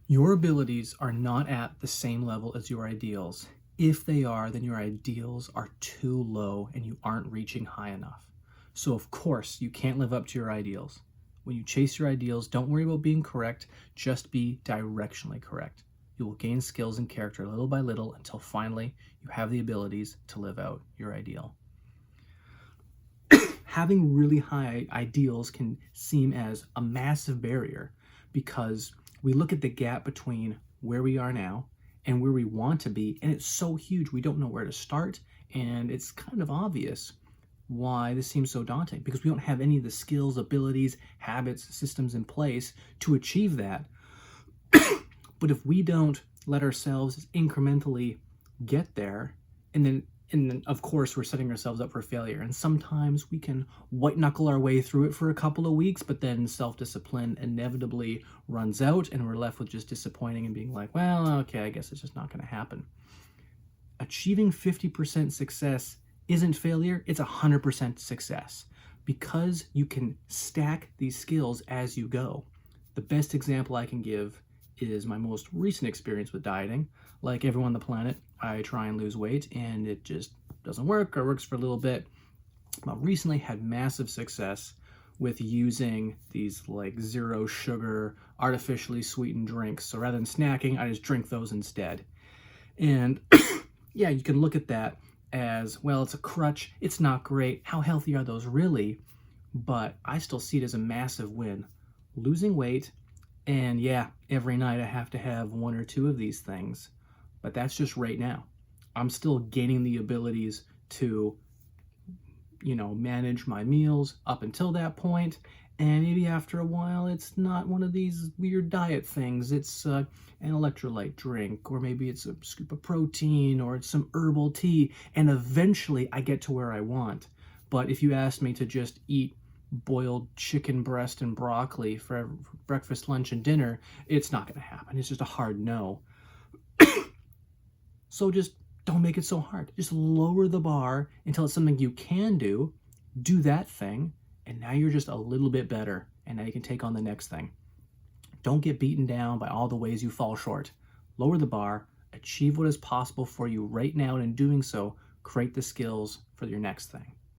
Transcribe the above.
Your abilities are not at the same level as your ideals. If they are, then your ideals are too low and you aren't reaching high enough. So, of course, you can't live up to your ideals. When you chase your ideals, don't worry about being correct, just be directionally correct. You will gain skills and character little by little until finally you have the abilities to live out your ideal. Having really high ideals can seem as a massive barrier because we look at the gap between where we are now and where we want to be, and it's so huge we don't know where to start, and it's kind of obvious why this seems so daunting because we don't have any of the skills, abilities, habits, systems in place to achieve that. But if we don't let ourselves incrementally get there, and then of course we're setting ourselves up for failure, and sometimes we can white knuckle our way through it for a couple of weeks, but then self-discipline inevitably runs out and we're left with just disappointing and being like, well, okay, I guess it's just not going to happen. Achieving 50% success isn't failure, it's 100% success because you can stack these skills as you go. The best example I can give is my most recent experience with dieting. Like everyone on the planet, I try and lose weight and it just doesn't work or works for a little bit. But recently had massive success with using these like zero sugar, artificially sweetened drinks. So rather than snacking, I just drink those instead. And yeah, you can look at that as, well, it's a crutch. It's not great. How healthy are those really? But I still see it as a massive win. Losing weight, and yeah, every night I have to have one or two of these things. But that's just right now. I'm still gaining the abilities to, manage my meals up until that point. And maybe after a while, it's not one of these weird diet things. It's an electrolyte drink, or maybe it's a scoop of protein, or it's some herbal tea. And eventually I get to where I want. But if you asked me to just eat boiled chicken breast and broccoli for breakfast, lunch, and dinner, it's not going to happen. It's just a hard no. So just don't make it so hard. Just lower the bar until it's something you can do. Do that thing, and now you're just a little bit better, and now you can take on the next thing. Don't get beaten down by all the ways you fall short. Lower the bar, achieve what is possible for you right now, and in doing so, create the skills for your next thing.